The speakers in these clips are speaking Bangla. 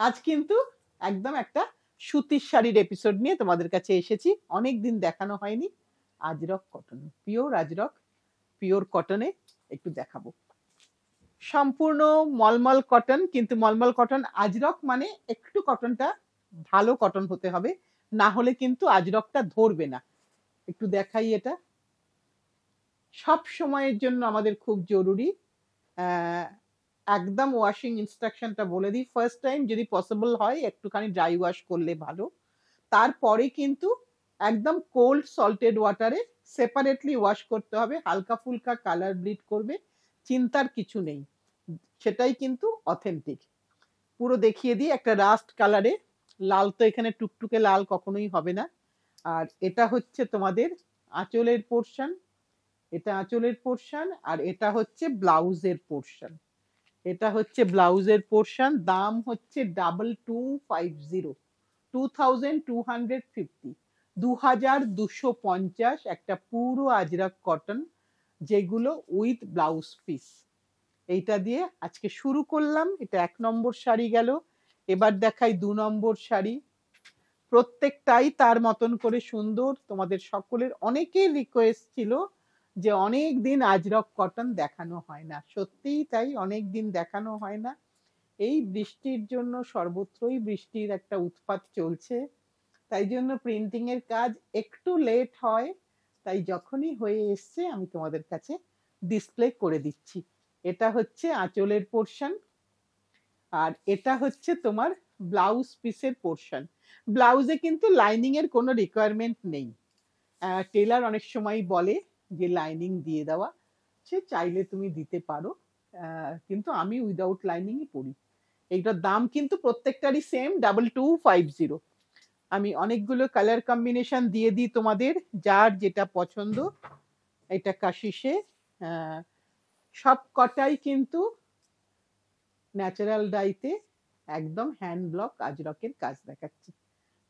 আজ কিন্তু একদম একটা সুতির শাড়ির এপিসোড নিয়ে তোমাদের কাছে এসেছি। অনেক দিন দেখানো হয়নি। আজরক কটন, পিওর আজরক, পিওর কটনে একটু দেখাবো। সম্পূর্ণ মলমল কটন, কিন্তু মলমল কটন আজরক মানে একটু কটনটা ভালো কটন হতে হবে, না হলে কিন্তু আজরকটা ধরবে না। একটু দেখাই, এটা সব সময়ের জন্য আমাদের খুব জরুরি। একদম ওয়াশিং ইনস্ট্রাকশনটা বলে দিই, ফার্স্ট টাইম যদি পসিবল হয় একটুখানি ড্রাই ওয়াশ করলে ভালো। তারপরে কিন্তু একদম কোল্ড সল্টেড ওয়াটারে সেপারেটলি ওয়াশ করতে হবে। হালকা ফুলকা কালার ব্লিড করবে, চিন্তার কিছু নেই, সেটাই কিন্তু অথেন্টিক। পুরো দেখিয়ে দিই, একটা রাস্ট কালারে, লাল তো এখানে টুকটুকে লাল কখনোই হবে না। আর এটা হচ্ছে তোমাদের আঁচলের পোর্শন, এটা আঁচলের পোর্শন, আর এটা হচ্ছে ব্লাউজের পোর্শন। এটা হচ্ছে ব্লাউজের পোর্শন। দাম হচ্ছে 2250, 2250, 2250 একটা পুরো আজরাক কটন, যেগুলো উইথ ব্লাউজ পিস। এইটা দিয়ে আজকে শুরু করলাম। এটা 1 নম্বর শাড়ি গেল। এবার দেখাই 2 নম্বর শাড়ি। প্রত্যেকটাই তার মতন করে সুন্দর। তোমাদের সকলের অনেকের রিকোয়েস্ট ছিল যে অনেক দিন আজরক কটন দেখানো হয় না, সত্যিই তাই, অনেক দিন দেখানো হয় না। এই বৃষ্টির জন্য সর্বত্রই বৃষ্টির একটা উৎপাত চলছে, তাই জন্য প্রিন্টিং এর কাজ একটু লেট হয়। তাই যখনই হয়ে এসছে আমি তোমাদের কাছে ডিসপ্লে করে দিচ্ছি। এটা হচ্ছে আঁচলের পোর্শন, আর এটা হচ্ছে তোমার ব্লাউজ পিসের পোর্শন। ব্লাউজে কিন্তু লাইনিং এর কোনো রিকোয়ারমেন্ট নেই। টেলার অনেক সময় বলে যে লাইনিং দিয়ে দেওয়া, সে চাইলে তুমি দিতে পারো, কিন্তু আমি উইদাউট লাইনিংই পরি। এইটার দাম কিন্তু প্রত্যেকটারই সেম, 2250। আমি অনেকগুলো কালার কম্বিনেশন দিয়ে দিই তোমাদের, যার যেটা পছন্দ। এটা কাশিসে, সব কটাই কিন্তু ন্যাচারাল ডাইতে একদম হ্যান্ড ব্লক আজরকের কাজ দেখাচ্ছি।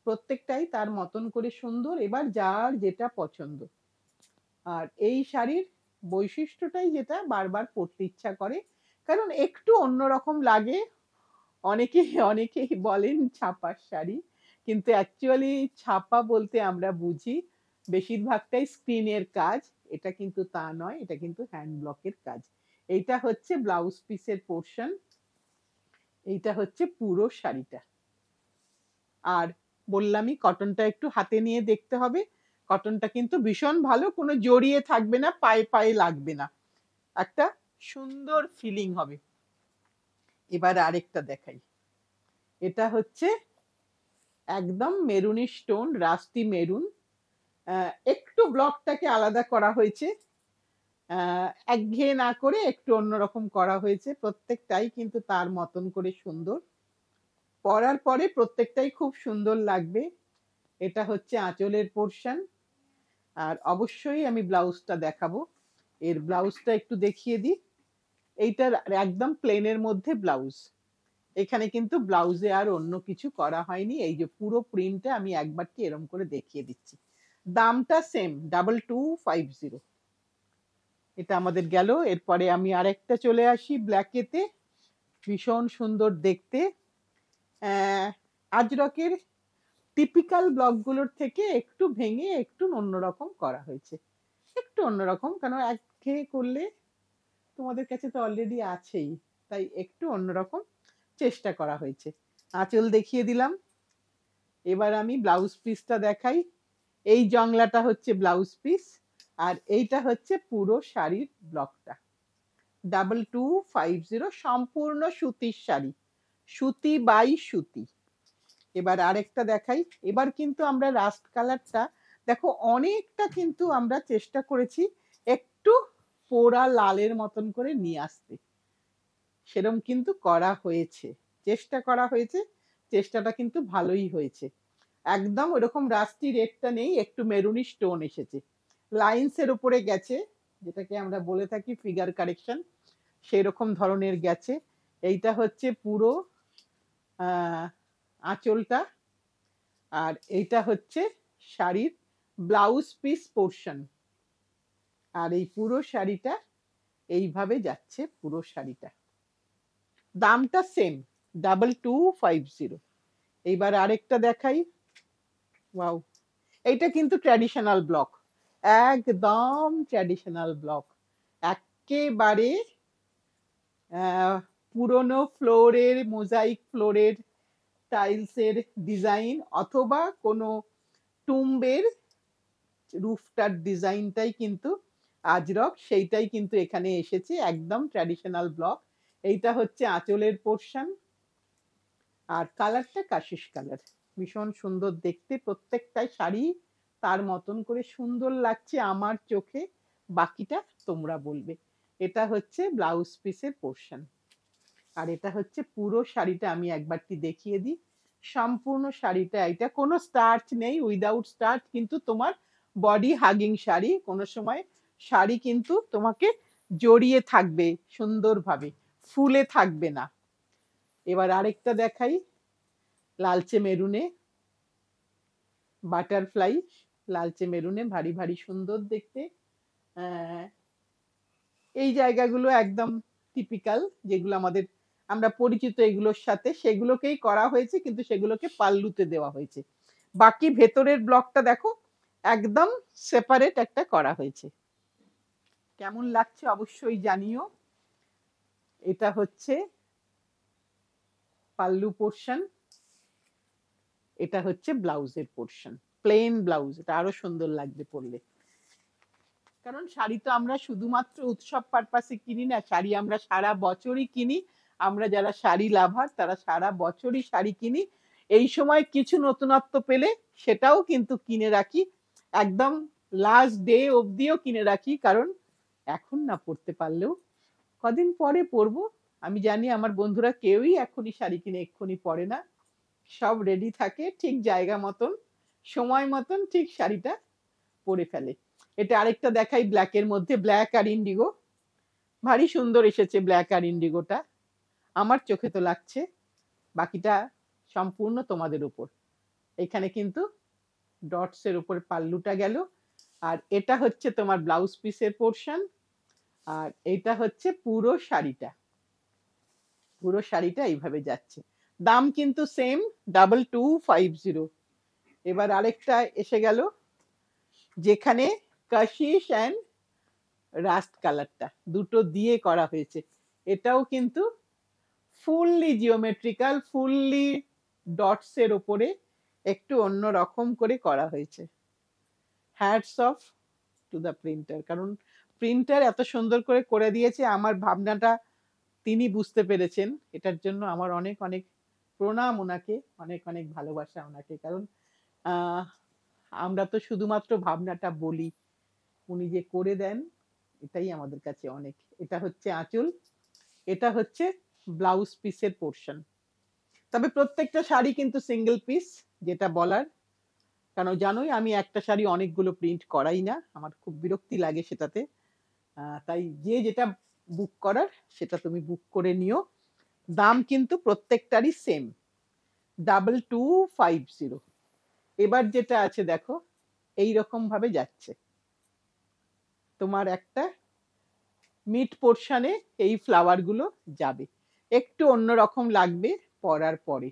প্রত্যেকটাই তার মতন করে সুন্দর, এবার যার যেটা পছন্দ। আর এই শাড়ির বৈশিষ্ট্যটাই যেটা বারবার পরতে ইচ্ছা করে, কারণ একটু অন্যরকম লাগে। অনেকেই বলেন ছাপার শাড়ি, কিন্তু অ্যাকচুয়ালি ছাপা বলতে আমরা বুঝি বেশিরভাগটাই স্ক্রিনের কাজ। এটা কিন্তু তা নয়, এটা কিন্তু হ্যান্ড ব্লকের কাজ। এইটা হচ্ছে ব্লাউজ পিসের পোর্শন, এইটা হচ্ছে পুরো শাড়িটা। আর বললামই কটনটা একটু হাতে নিয়ে দেখতে হবে। কটনটা কিন্তু ভীষণ ভালো, কোনো জড়িয়ে থাকবে না, পায়ে পায়ে লাগবে না, একটা সুন্দর ফিলিং হবে। এবার আরেকটা দেখাই। এটা হচ্ছে একদম মেরুনি স্টোন, রাস্টি মেরুন। একটু ব্লকটাকে আলাদা করা হয়েছে, একঘেয়ে না করে একটু অন্যরকম করা হয়েছে। প্রত্যেকটাই কিন্তু তার মতন করে সুন্দর, পরার পরে প্রত্যেকটাই খুব সুন্দর লাগবে। এটা হচ্ছে আঁচলের পোর্শন, আর অবশ্যই আমি ব্লাউজটা দেখাবো। এর ব্লাউজটা একটু দেখিয়ে দিই। এইটার একদম প্লেনের মধ্যে ব্লাউজ, এখানে কিন্তু ব্লাউজে আর অন্য কিছু করা হয়নি। এই যে পুরো প্রিন্টটা আমি একবার কি এরকম করে দেখিয়ে দিচ্ছি। দামটা সেম, 2250। এটা আমাদের গেল। এরপরে আমি আরেকটা চলে আসি ব্ল্যাকেতে, ভীষণ সুন্দর দেখতে। আজরকের টিপিক্যাল ব্লকগুলোর থেকে একটু ভেঙে একটু অন্যরকম করা হয়েছে, একটু অন্যরকম, কারণ একঘেয়ে করলে তোমাদের কাছে তো অলরেডি আছেই, তাই একটু অন্যরকম চেষ্টা করা হয়েছে। আঁচল দেখিয়ে দিলাম। এবার আমি ব্লাউজ পিসটা দেখাই। এই জংলাটা হচ্ছে ব্লাউজ পিস, আর এইটা হচ্ছে পুরো শাড়ির ব্লকটা। 2250, সম্পূর্ণ সুতির শাড়ি, সুতি বাই সুতি। এবার আরেকটা দেখাই। এবার কিন্তু আমরা রাস্ট কালারটা দেখো, অনেকটা কিন্তু আমরা চেষ্টা করেছি একটু পোড়া লালের মতন করে নিয়ে আসতে, সেরকম কিন্তু করা হয়েছে, চেষ্টা করা হয়েছে, চেষ্টাটা কিন্তু ভালোই হয়েছে। একদম ওরকম রাস্টি রেডটা নেই, একটু মেরুনি স্টোন এসেছে, লাইন্স এর উপরে গেছে, যেটাকে আমরা বলে থাকি ফিগার কারেকশন, সেই রকম ধরনের গেছে। এইটা হচ্ছে পুরো আঁচলটা, আর এইটা হচ্ছে শাড়ির ব্লাউজ পিস পোর্শন। আর এই পুরো শাড়িটা এইভাবে যাচ্ছে, পুরো শাড়িটা। দামটা সেম, 2250। এইবার আরেকটা দেখাই। ওয়াও, এইটা কিন্তু ট্র্যাডিশনাল ব্লক, একদম ট্র্যাডিশনাল ব্লক, একেবারে পুরনো ফ্লোরের, মোজাইক ফ্লোরের টাইলসের ডিজাইন অথবা কোনো টুম্বের রুফটার ডিজাইনটাই কিন্তু আজরক, সেইটাই কিন্তু এখানে এসেছে, একদম ট্র্যাডিশনাল ব্লক। এইটা হচ্ছে আঁচলের পোর্শন, আর কালারটা কাশিস কালার, ভীষণ সুন্দর দেখতে, প্রত্যেকটাই শাড়ি তার মতন করে সুন্দর লাগছে আমার চোখে, বাকিটা তোমরা বলবে। এটা হচ্ছে ব্লাউজ পিসের পোর্শন, আর এটা হচ্ছে পুরো শাড়িটা। আমি একবারটি দেখিয়ে দিই সম্পূর্ণ শাড়িটা। এটা কোনো স্টার্চ নেই, উইদাউট স্টার্চ, কিন্তু তোমার বডি হাগিং শাড়ি, কোনো সময় শাড়ি কিন্তু তোমাকে জড়িয়ে থাকবে সুন্দরভাবে, ফুলে থাকবে না। এবার আরেকটা দেখাই, লালচে মেরুনে, বাটারফ্লাই লালচে মেরুনে, ভারী ভারী সুন্দর দেখতে। এই জায়গাগুলো একদম টিপিক্যাল, যেগুলো আমাদের আমরা পরিচিত এগুলোর সাথে, সেগুলোকেই করা হয়েছে, কিন্তু সেগুলোকে পাল্লুতে দেওয়া হয়েছে। বাকি ভেতরের ব্লকটা দেখো একদম সেপারেট একটা করা হয়েছে। কেমন লাগছে অবশ্যই জানিও। এটা হচ্ছে পাল্লু পোর্শন, এটা হচ্ছে ব্লাউজের পোর্শন, প্লেন ব্লাউজ। এটা আরো সুন্দর লাগবে পরলে, কারণ শাড়ি তো আমরা শুধুমাত্র উৎসব পারপাসে কিনি না, শাড়ি আমরা সারা বছরই কিনি। আমরা যারা শাড়ি লাভার তারা সারা বছরই শাড়ি কিনি। এই সময় কিছু নতুনত্ব পেলে সেটাও কিন্তু কিনে রাখি, একদম লাস্ট ডে অবধিও কিনে রাখি, কারণ এখন না পরতে পারলেও কদিন পরে পরবো। আমি জানি আমার বন্ধুরা কেউই এখনই শাড়ি কিনে এক্ষুনি পরে না, সব রেডি থাকে, ঠিক জায়গা মতন সময় মতন ঠিক শাড়িটা পরে ফেলে। এটা আরেকটা দেখাই ব্ল্যাকের মধ্যে, ব্ল্যাক আর ইন্ডিগো, ভারী সুন্দর এসেছে ব্ল্যাক আর ইন্ডিগোটা, আমার চোখে তো লাগছে। বাকিটা সম্পূর্ণ তোমাদের উপর। এখানে কিন্তু ডটস এর উপর পাল্লুটা গেল, আর এটা হচ্ছে তোমার ব্লাউজ পিসের পোর্শন, আর এটা হচ্ছে পুরো শাড়িটা। পুরো শাড়িটা এইভাবে যাচ্ছে। দাম কিন্তু সেম, 2250। এবার আরেকটা এসে গেল, যেখানে কাশিস অ্যান্ড রাস্ট কালারটা দুটো দিয়ে করা হয়েছে। এটাও কিন্তু ফুললি জিওমেট্রিক্যাল, ফুললি ডটস এর উপরে একটু অন্য রকম করে করা হয়েছে। Hats off to the printer, কারণ প্রিন্টার এত সুন্দর করে করে দিয়েছে, আমার ভাবনাটা তিনি বুঝতে পেরেছেন। এটার জন্য আমার অনেক অনেক প্রণাম ওনাকে, অনেক অনেক ভালোবাসা ওনাকে, কারণ আমরা তো শুধুমাত্র ভাবনাটা বলি, উনি যে করে দেন এটাই আমাদের কাছে অনেক। এটা হচ্ছে আঁচল, এটা হচ্ছে ব্লাউজ পিসের পোর্শন। তবে প্রত্যেকটা শাড়ি কিন্তু সিঙ্গেল পিস, যেটা বলার, কারণ জানোই আমি একটা শাড়ি অনেকগুলো প্রিন্ট করাই না, আমার খুব বিরক্তি লাগে সেটাতে। তাই যে যেটা বুক করার সেটা তুমি বুক করে নিও। দাম কিন্তু প্রত্যেকটারই সেম, 2250। এবার যেটা আছে দেখো, এই রকম ভাবে যাচ্ছে তোমার একটা মিড পোর্শনে, এই ফ্লাওয়ার গুলো যাবে, একটু অন্যরকম লাগবে পরার পরে,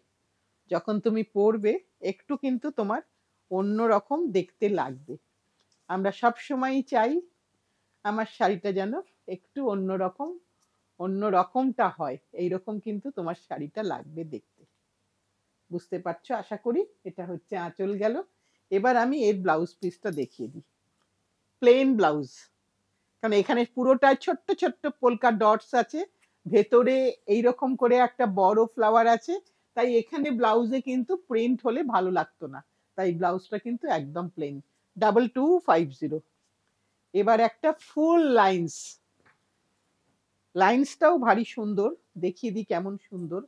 যখন তুমি পরবে একটু কিন্তু তোমার অন্যরকম দেখতে লাগবে। আমরা সব সময় চাই আমার শাড়িটা যেন একটু অন্যরকম, অন্য রকমটা হয়, এইরকম কিন্তু তোমার শাড়িটা লাগবে দেখতে। বুঝতে পারছো আশা করি। এটা হচ্ছে আঁচল গেল। এবার আমি এর ব্লাউজ পিসটা দেখিয়ে দিই, প্লেন ব্লাউজ, কারণ এখানে পুরোটা ছোট্ট ছোট্ট পোলকা ডটস আছে, ভেতরে এইরকম করে একটা বড় ফ্লাওয়ার আছে, তাই এখানে ব্লাউজে কিন্তু প্রিন্ট হলে ভালো লাগতো না, তাই ব্লাউজটা কিন্তু একদম প্লেন, 2250। এবার একটা ফুল লাইন্স, লাইন্সটাও ভারী সুন্দর, দেখিয়ে দিই কেমন সুন্দর।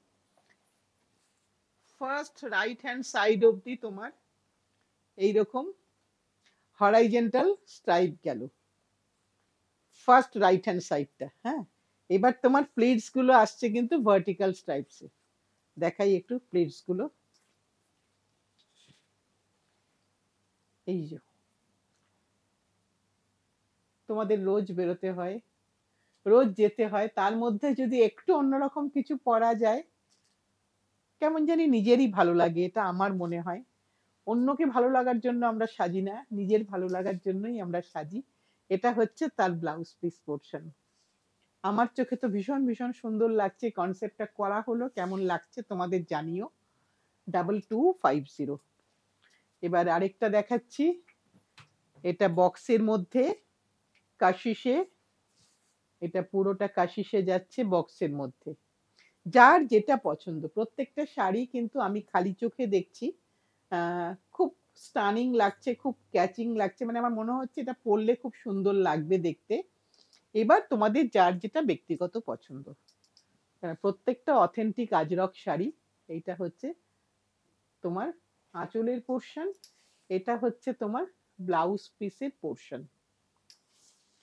ফার্স্ট রাইট হ্যান্ড সাইড অবধি তোমার এইরকম হরাইজেন্টাল স্ট্রাইপ গেল, ফার্স্ট রাইট হ্যান্ড সাইডটা। হ্যাঁ, এবার তোমার প্লিটস গুলো আসছে কিন্তু ভার্টিক্যাল স্ট্রাইপসে। দেখাই একটু প্লিটস গুলো, এই যে তোমাদের রোজ বেরোতে হয়, রোজ যেতে হয়, তার মধ্যে যদি একটু অন্যরকম কিছু পরা যায় কেমন জানি নিজেরই ভালো লাগে, এটা আমার মনে হয়। অন্যকে ভালো লাগার জন্য আমরা সাজি না, নিজের ভালো লাগার জন্যই আমরা সাজি। এটা হচ্ছে তার ব্লাউজ পিস পোর্শন। আমার চোখে তো ভীষণ ভীষণ সুন্দর লাগছে। কনসেপ্টটা করা হলো, কেমন লাগছে তোমাদের জানিও। 2250। এবার আরেকটা দেখাচ্ছি, এটা বক্সের মধ্যে কাশিসে, এটা পুরোটা কাশিসে যাচ্ছে বক্সের মধ্যে। যার যেটা পছন্দ, প্রত্যেকটা শাড়ি কিন্তু আমি খালি চোখে দেখছি, খুব স্টানিং লাগছে, খুব ক্যাচিং লাগছে, মানে আমার মনে হচ্ছে এটা পরলে খুব সুন্দর লাগবে দেখতে। এবার তোমাদের যার যেটা ব্যক্তিগত পছন্দ, প্রত্যেকটা অথেন্টিক আজরক শাড়ি। এইটা হচ্ছে তোমার আঁচলের পোর্শন, এটা হচ্ছে তোমার ব্লাউজ পিসের পোর্শন।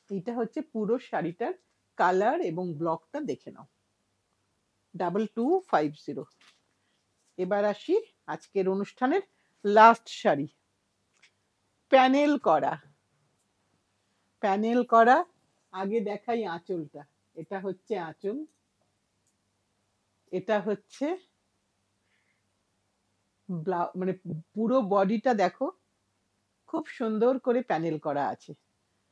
এটা হচ্ছে পুরো শাড়িটার কালার এবং ব্লকটা দেখে নাও। 2250। এবার আসি আজকের অনুষ্ঠানের লাস্ট শাড়ি, প্যানেল করা। প্যানেল করা, আগে দেখাই আঁচলটা। এটা হচ্ছে আঁচল, এটা হচ্ছে মানে পুরো বডিটা দেখো খুব সুন্দর করে প্যানেল করা আছে।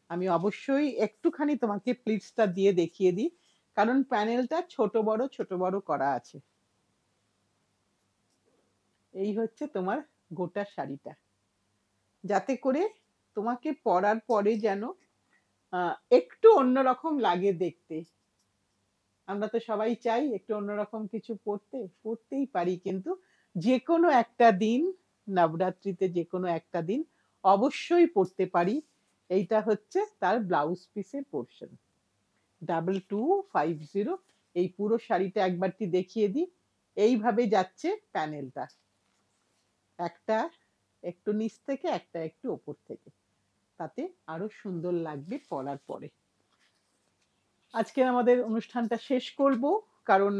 আমি অবশ্যই একটুখানি তোমাকে প্লিটসটা দিয়ে দেখিয়ে দিই, কারণ প্যানেলটা ছোট বড় করা আছে। এই হচ্ছে তোমার গোটা শাড়িটা, যাতে করে তোমাকে পরার পরে যেন একটু অন্যরকম লাগে দেখতে। আমরা তো সবাই চাই একটু অন্যরকম কিছু পড়তেই পারি, কিন্তু যে কোনো একটা দিন, নবরাত্রিতে যে কোনো একটা দিন অবশ্যই পড়তে পারি। এইটা হচ্ছে তার ব্লাউজ পিসের পোর্শন। 2250। এই পুরো শাড়িটা একবারটি দেখিয়ে দিই। এইভাবে যাচ্ছে প্যানেলটা, একটা একটু নিচ থেকে, একটা একটু ওপর থেকে, তাতে আরো সুন্দর লাগবে পরার পরে। আজকে আমাদের অনুষ্ঠানটা শেষ করব, কারণ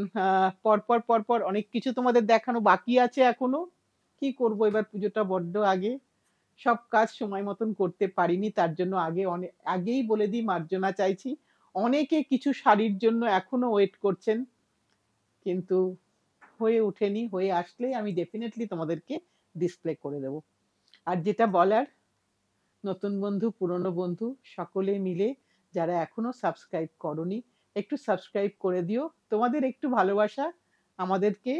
পরপর অনেক কিছু তোমাদের দেখানো বাকি আছে এখনো। কি করব, এবার পুজোটা বড্ড আগে, সব কাজ সময় মতন করতে পারিনি, তার জন্য আগেই বলে দিই মার্জনা চাইছি। অনেকে কিছু শাড়ির জন্য এখনো ওয়েট করছেন, কিন্তু হয়ে ওঠেনি। হয়ে আসলে আমি ডেফিনেটলি তোমাদেরকে ডিসপ্লে করে দেব। আর যেটা বলার, নতুন বন্ধু পুরনো বন্ধু সকলে মিলে যারা এখনো সাবস্ক্রাইব করনি, একটু সাবস্ক্রাইব করে দিও। তোমাদের একটু ভালোবাসা আমাদেরকে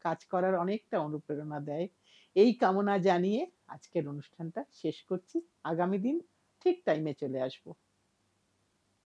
কাজ করার অনেকটা অনুপ্রেরণা দেয়। এই কামনা জানিয়ে আজকের অনুষ্ঠানটা শেষ করছি। আগামী দিন ঠিক টাইমে চলে আসবো।